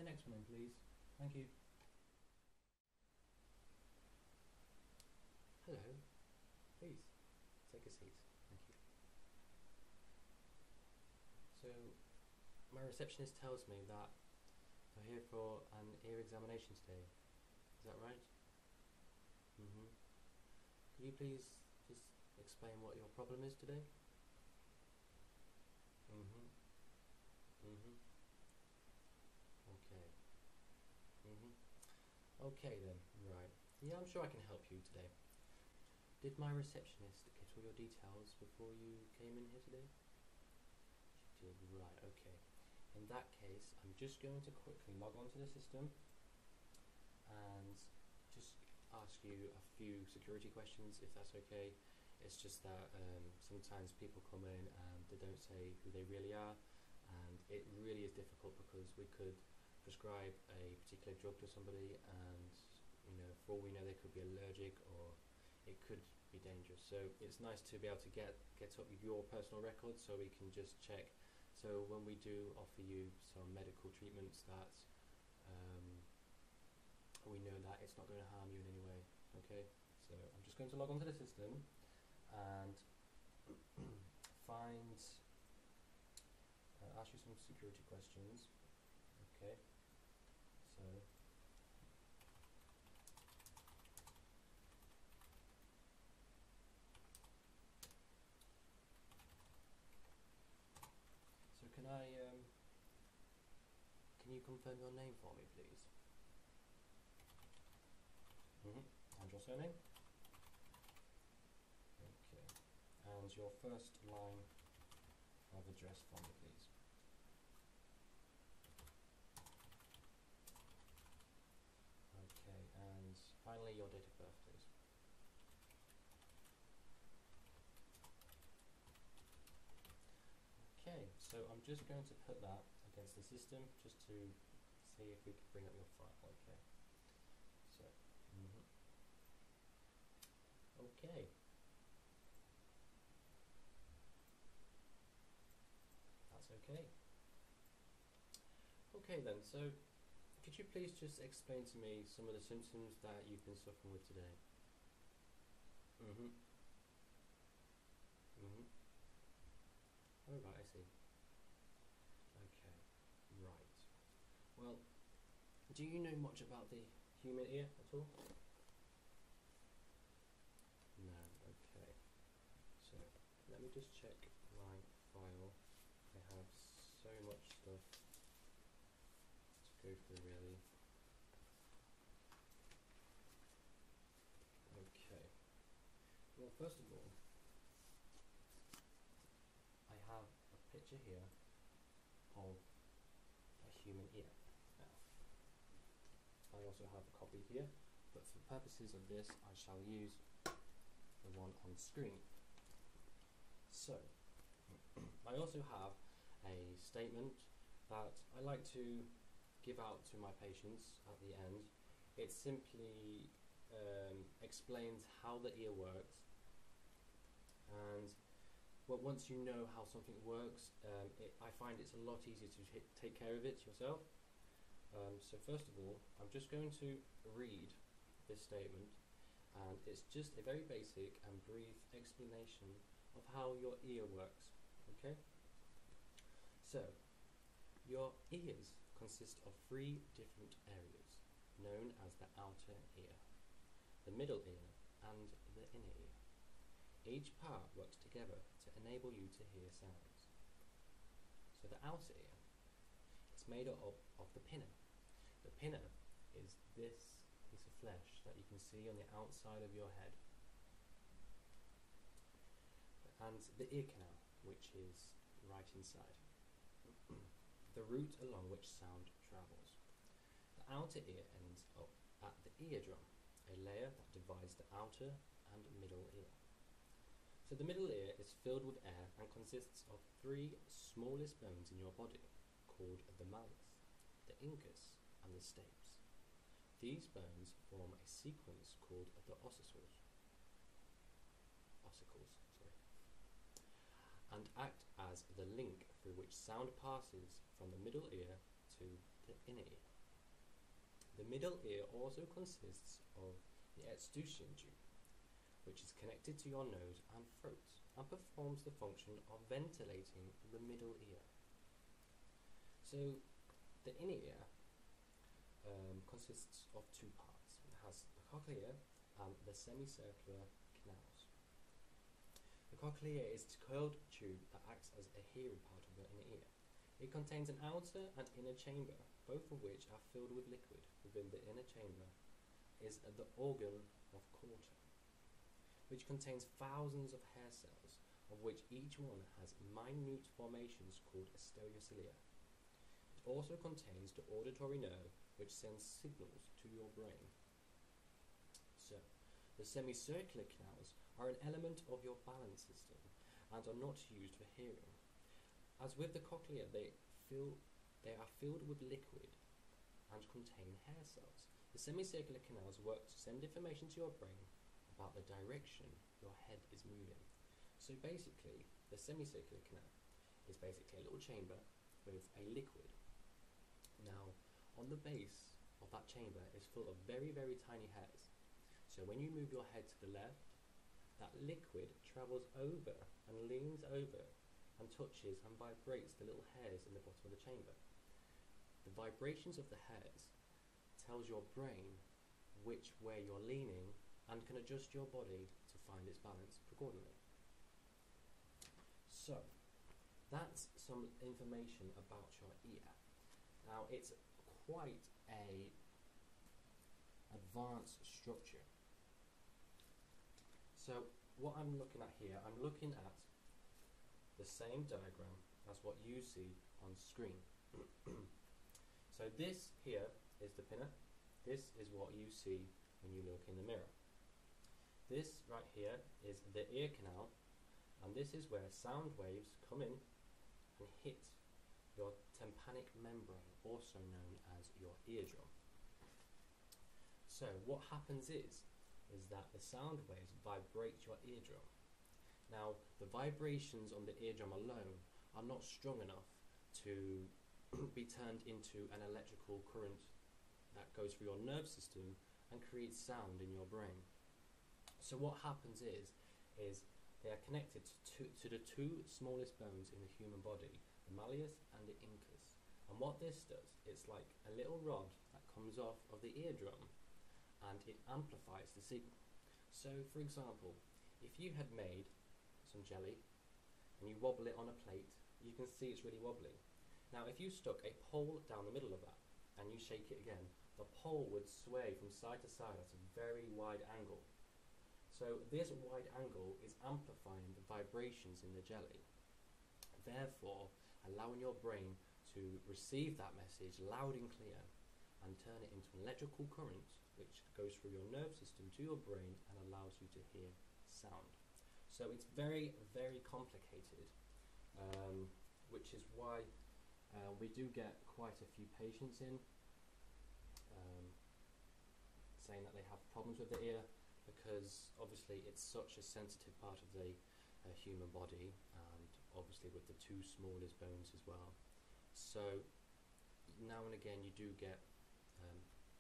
the next one in, please? Thank you. Hello. Please, take a seat. Thank you. So, my receptionist tells me that you're here for an ear examination today. Is that right? Mm-hmm. Could you please just explain what your problem is today? Mm-hmm. Mm-hmm. Okay. Mm-hmm. Okay then, right. Yeah, I'm sure I can help you today. Did my receptionist get all your details before you came in here today? She did, right, okay. In that case, I'm just going to quickly log onto the system and just ask you a few security questions, if that's okay. It's just that sometimes people come in and they don't say who they really are, and it really is difficult because we could prescribe a particular drug to somebody and, you know, for all we know they could be allergic or it could be dangerous. So it's nice to be able to get up your personal records so we can just check. So when we do offer you some medical treatments, that we know that it's not going to harm you in any way. Okay, so I'm just going to log onto the system and ask you some security questions. Okay, so can you confirm your name for me, please? And your surname? Okay, and your first line of address for me, please. Okay, and finally your date of birth, please. Okay, so I'm just going to put that against the system just to see if we can bring up your file. Okay, so okay, that's okay. Okay then, so could you please just explain to me some of the symptoms that you've been suffering with today? Oh right, I see. Okay, right. Well, do you know much about the human ear at all? No, okay. So, let me just check my file. I have so much stuff to go through, really. Okay. Well, first of all, I have a picture here of a human ear. Now, I also have a copy here, but for purposes of this, I shall use the one on screen. So, I also have a statement that I like to give out to my patients at the end. It simply explains how the ear works, and once you know how something works, I find it's a lot easier to take care of it yourself. So first of all, I'm just going to read this statement, and it's just a very basic and brief explanation of how your ear works. Okay? So, your ears consist of 3 different areas, known as the outer ear, the middle ear, and the inner ear. Each part works together to enable you to hear sounds. So the outer ear, it's made up of the pinna. The pinna is this piece of flesh that you can see on the outside of your head. And the ear canal, which is right inside. The route along which sound travels. The outer ear ends up at the eardrum, a layer that divides the outer and middle ear. So the middle ear is filled with air and consists of 3 smallest bones in your body, called the malleus, the incus, and the stapes. These bones form a sequence called the ossicles, and act as the link through which sound passes from the middle ear to the inner ear. The middle ear also consists of the extusion tube, which is connected to your nose and throat and performs the function of ventilating the middle ear. So the inner ear consists of two parts. It has the cochlear and the semicircular canals. The cochlear is a curled tube that acts as a hearing part of the inner ear. It contains an outer and inner chamber, both of which are filled with liquid. Within the inner chamber is the organ of Corta, which contains thousands of hair cells, of which each one has minute formations called stereocilia. It also contains the auditory nerve, which sends signals to your brain. So, the semicircular canals are an element of your balance system and are not used for hearing. As with the cochlea, they are filled with liquid and contain hair cells. The semicircular canals work to send information to your brain about the direction your head is moving. So basically, the semicircular canal is basically a little chamber with a liquid. Now, on the base of that chamber is full of very, very tiny hairs. So when you move your head to the left, that liquid travels over and leans over and touches and vibrates the little hairs in the bottom of the chamber. The vibrations of the hairs tells your brain which way you're leaning and can adjust your body to find its balance accordingly. So, that's some information about your ear. Now, it's quite a advanced structure. So, what I'm looking at here, I'm looking at the same diagram as what you see on screen. So this here is the pinna. This is what you see when you look in the mirror. This right here is the ear canal, and this is where sound waves come in and hit your tympanic membrane, also known as your eardrum. So what happens is that the sound waves vibrate your eardrum. Now, the vibrations on the eardrum alone are not strong enough to be turned into an electrical current that goes through your nerve system and creates sound in your brain. So what happens is they are connected to the two smallest bones in the human body, the malleus and the incus. And what this does, it's like a little rod that comes off of the eardrum and it amplifies the signal. So, for example, if you had made some jelly and you wobble it on a plate, you can see it's really wobbly. Now, if you stuck a pole down the middle of that and you shake it again, the pole would sway from side to side at a very wide angle. So this wide angle is amplifying the vibrations in the jelly, therefore allowing your brain to receive that message loud and clear and turn it into an electrical current which goes through your nerve system to your brain and allows you to hear sound. So it's very, very complicated, which is why we do get quite a few patients in saying that they have problems with the ear, because obviously it's such a sensitive part of the human body, and obviously with the two smallest bones as well. So now and again you do get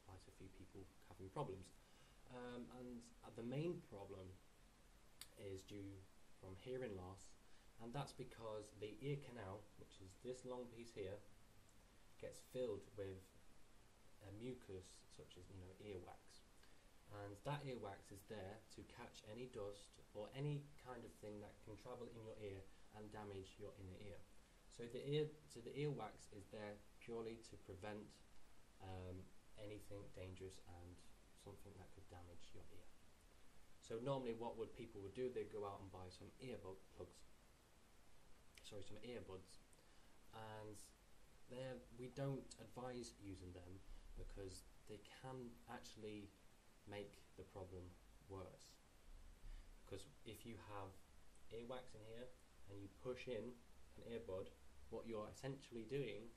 quite a few people having problems, and the main problem is due from hearing loss, and that's because the ear canal, which is this long piece here, gets filled with a mucus such as earwax, and that earwax is there to catch any dust or any kind of thing that can travel in your ear and damage your inner ear. So the earwax is there purely to prevent anything dangerous and something that could damage your ear. So normally what people would do, they'd go out and buy some earbuds, and we don't advise using them because they can actually make the problem worse. Because if you have earwax in here and you push in an earbud, what you're essentially doing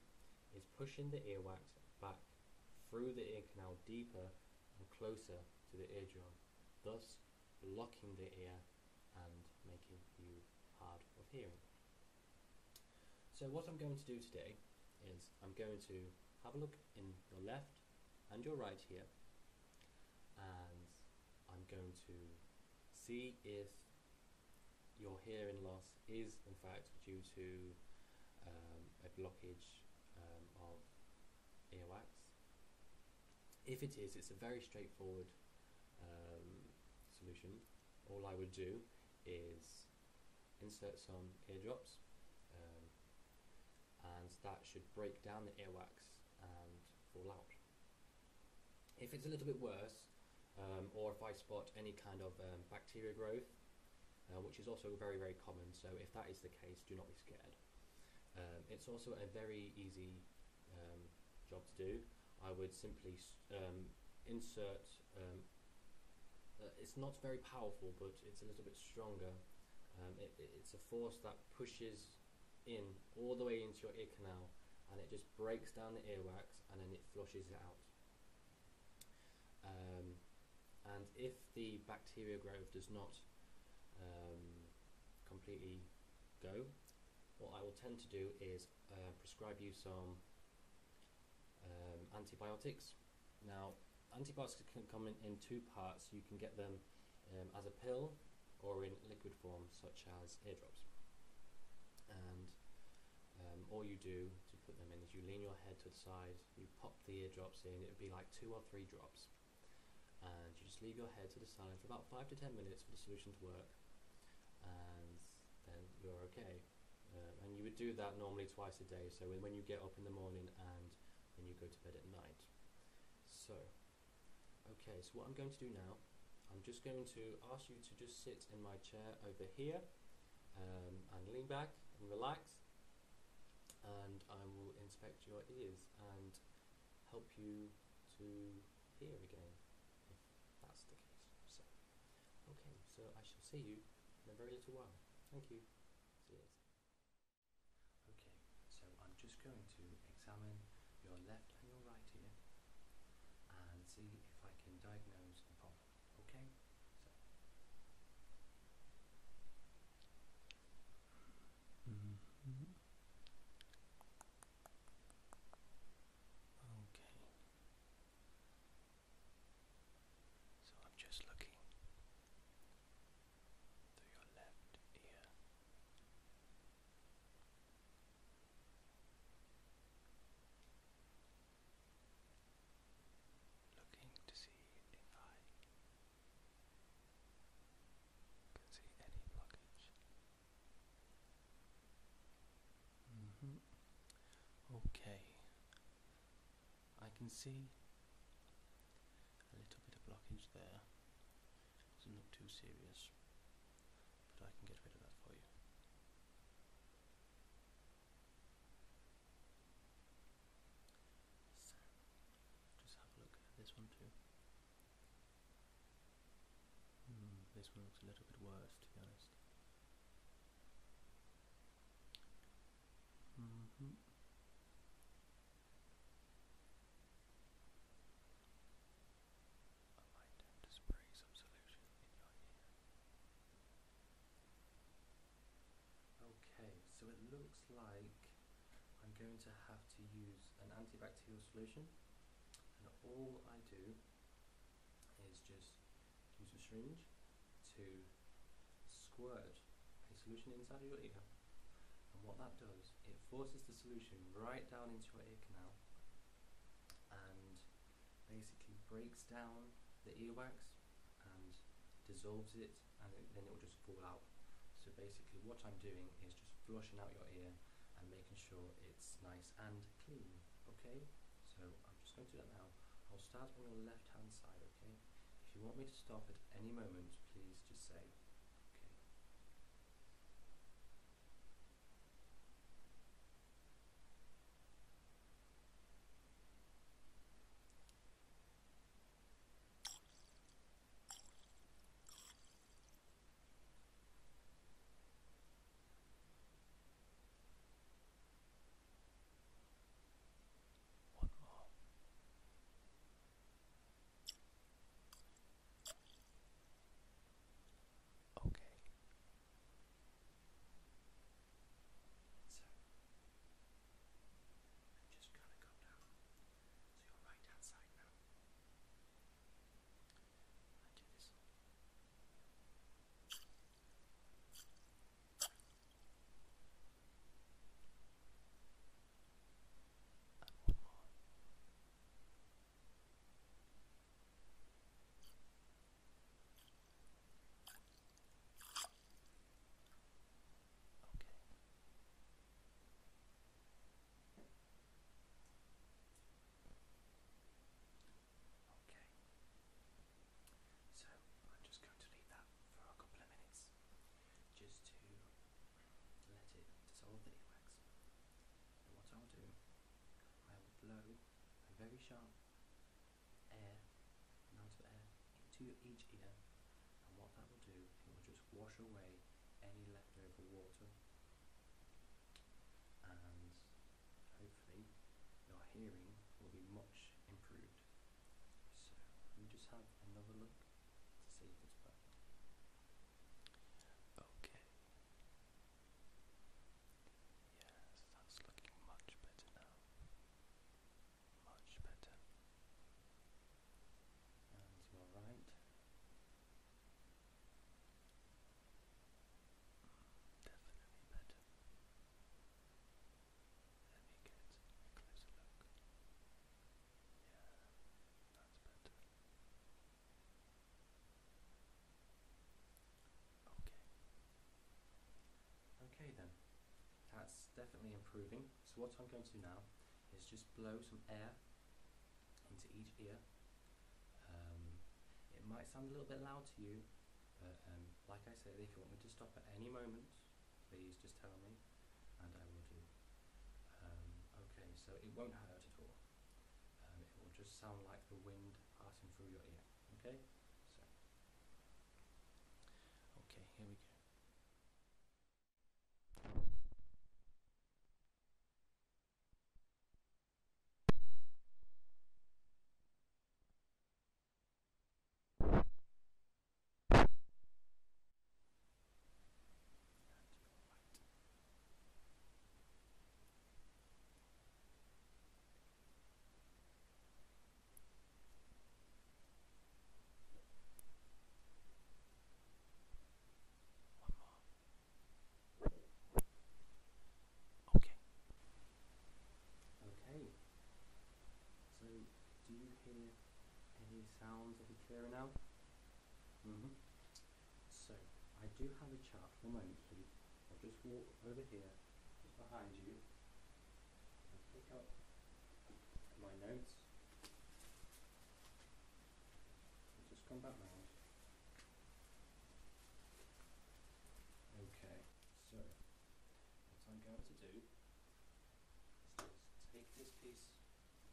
is pushing the earwax back through the ear canal deeper and closer to the eardrum, thus blocking the ear and making you hard of hearing. So what I'm going to do today is I'm going to have a look in your left and your right ear, and I'm going to see if your hearing loss is in fact due to a blockage of earwax. If it is, it's a very straightforward solution. All I would do is insert some eardrops, and that should break down the earwax and fall out. If it's a little bit worse, or if I spot any kind of bacteria growth, which is also very, very common, so if that is the case, do not be scared. It's also a very easy job to do. I would simply insert, it's not very powerful, but it's a little bit stronger. It's a force that pushes in all the way into your ear canal, and it just breaks down the earwax and then it flushes it out. And if the bacteria growth does not completely go, what I will tend to do is prescribe you some antibiotics. Now, antibiotics can come in two parts. You can get them as a pill or in liquid form, such as eardrops. And all you do to put them in is you lean your head to the side, you pop the eardrops in. It would be like 2 or 3 drops, and you just leave your head to the side for about 5 to 10 minutes for the solution to work, and then you're okay. And you would do that normally twice a day, so when you get up in the morning and when you go to bed at night. So, okay, so what I'm going to do now, I'm just going to ask you to just sit in my chair over here, and lean back and relax, and I will inspect your ears and help you to hear again, if that's the case. So, okay, so I shall see you in a very little while. Thank you. Cheers. Okay, so I'm just going to examine your left and your right ear and see if I can diagnose the problem. Okay? So. Okay. So I'm just looking through your left ear. Looking to see if I can see any blockage. Okay. I can see a little bit of blockage there. Doesn't look too serious, but I can get rid of that for you. So, just have a look at this one too. This one looks a little bit worse, to be honest. I might have to spray some solution in your ear. Okay, so it looks like I'm going to have to use an antibacterial solution, and all I do is just use a syringe to squirt a solution inside of your ear, and what that does, it forces the solution right down into your ear canal and basically breaks down the earwax and dissolves it, and then it will just fall out. So basically what I'm doing is just flushing out your ear and making sure it's nice and clean. Okay, so I'm just going to do that now. I'll start on your left hand side. Okay, if you want me to stop at any moment, please just say. One more. very sharp air, amount of air into each ear, and what that will do, it will just wash away any leftover water, and hopefully your hearing will be much improved. So let me just have another look to see if it's working. Okay. Yes, that's looking much better now. Much better. And your right. Definitely better. Let me get a closer look. Yeah, that's better. Okay. Okay then. That's definitely improving. So what I'm going to do now is just blow some air into each ear. It might sound a little bit loud to you, but like I said, if you want me to stop at any moment, please just tell me and I will do. Okay, so it won't hurt at all. It will just sound like the wind passing through your ear. Okay? So, okay, here we go. Okay. Okay. So, do you hear any sounds a bit clearer now? So, I do have a chart. One moment, please. I'll just walk over here, just behind you, and pick up my notes. I'll just come back round. Okay, so what I'm going to do is just take this piece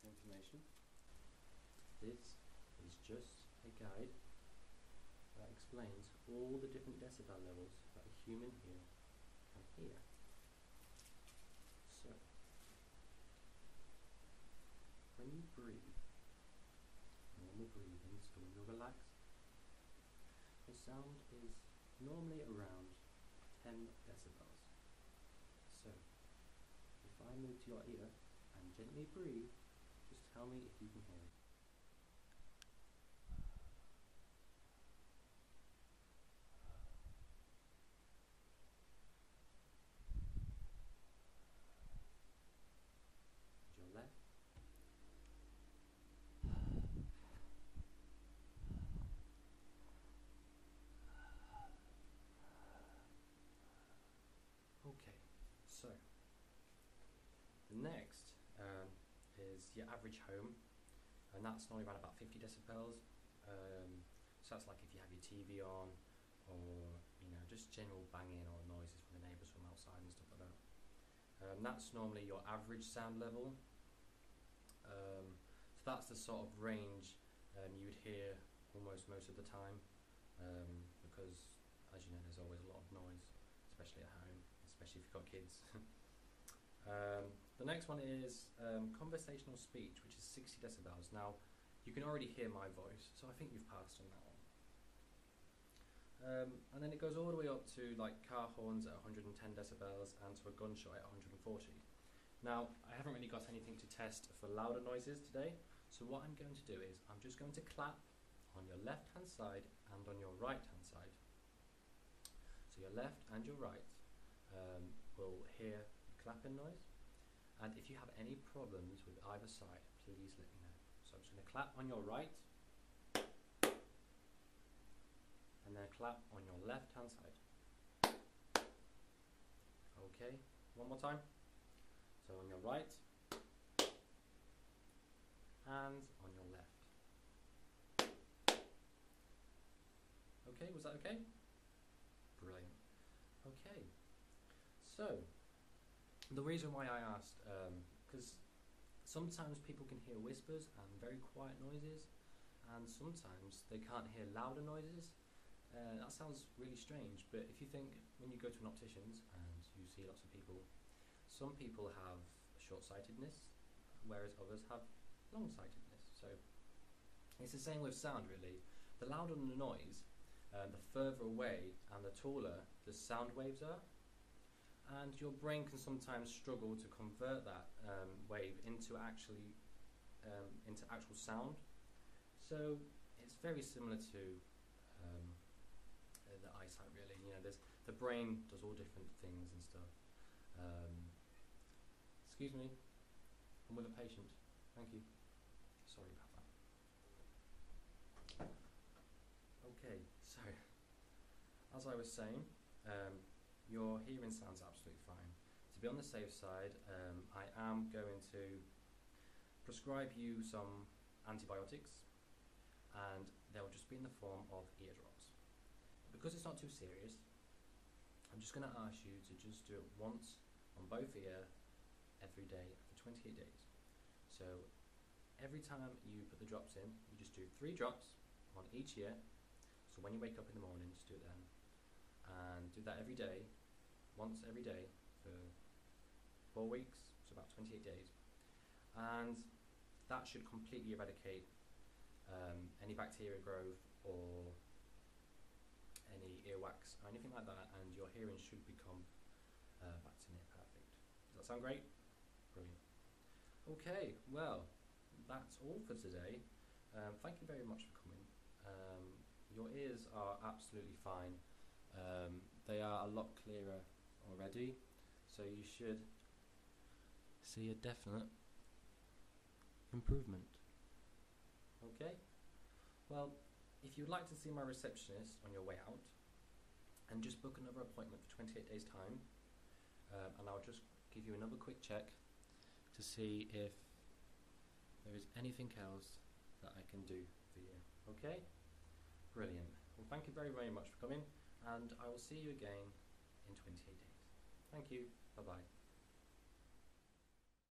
of information. This is just a guide that explains all the different decibel levels that a human ear can hear. So, when you breathe, normal breathing, so when you're relaxed, the sound is normally around 10 decibels. So, if I move to your ear and gently breathe, just tell me if you can hear it. Your left. Okay, so the next is your average home, and that's normally around about 50 decibels. So that's like if you have your TV on, or just general banging or noises from the neighbours from outside and stuff like that. That's normally your average sound level. So that's the sort of range you would hear almost most of the time, because as you know, there's always a lot of noise, especially at home, especially if you've got kids. The next one is conversational speech, which is 60 decibels. Now, you can already hear my voice, so I think you've passed on that one. And then it goes all the way up to like car horns at 110 decibels and to a gunshot at 140. Now, I haven't really got anything to test for louder noises today, so what I'm going to do is I'm just going to clap on your left hand side and on your right hand side. So your left and your right will hear the clapping noise, and if you have any problems with either side, please let me know. So I'm just going to clap on your right and then clap on your left hand side. Okay, one more time. So on your right and on your left. Okay, was that okay? Brilliant. Okay, so the reason why I asked, because Sometimes people can hear whispers and very quiet noises, and sometimes they can't hear louder noises. That sounds really strange, but if you think when you go to an optician's and you see lots of people, some people have short-sightedness, whereas others have long-sightedness. So it's the same with sound, really. The louder the noise, the further away and the taller the sound waves are, and your brain can sometimes struggle to convert that wave into actual sound. So it's very similar to the eyesight, really. You know, the brain does all different things and stuff. Excuse me, I'm with a patient. Thank you. Sorry about that. Okay, so as I was saying, your hearing sounds absolutely fine. To be on the safe side, I am going to prescribe you some antibiotics, and they'll just be in the form of ear drops. Because it's not too serious, I'm just going to ask you to just do it once on both ear every day for 28 days. So every time you put the drops in, you just do 3 drops on each ear. So when you wake up in the morning, just do it then. And do that every day, once every day for 4 weeks, so about 28 days. And that should completely eradicate any bacteria growth or any earwax or anything like that, and your hearing should become back to near perfect. Does that sound great? Brilliant. Okay, well, that's all for today. Thank you very much for coming. Your ears are absolutely fine. They are a lot clearer already, so you should see a definite improvement. Okay? Well, if you'd like to see my receptionist on your way out, and just book another appointment for 28 days time, and I'll just give you another quick check to see if there is anything else that I can do for you. Okay? Brilliant. Well, thank you very, very much for coming, and I will see you again in 28 days. Thank you. Bye-bye.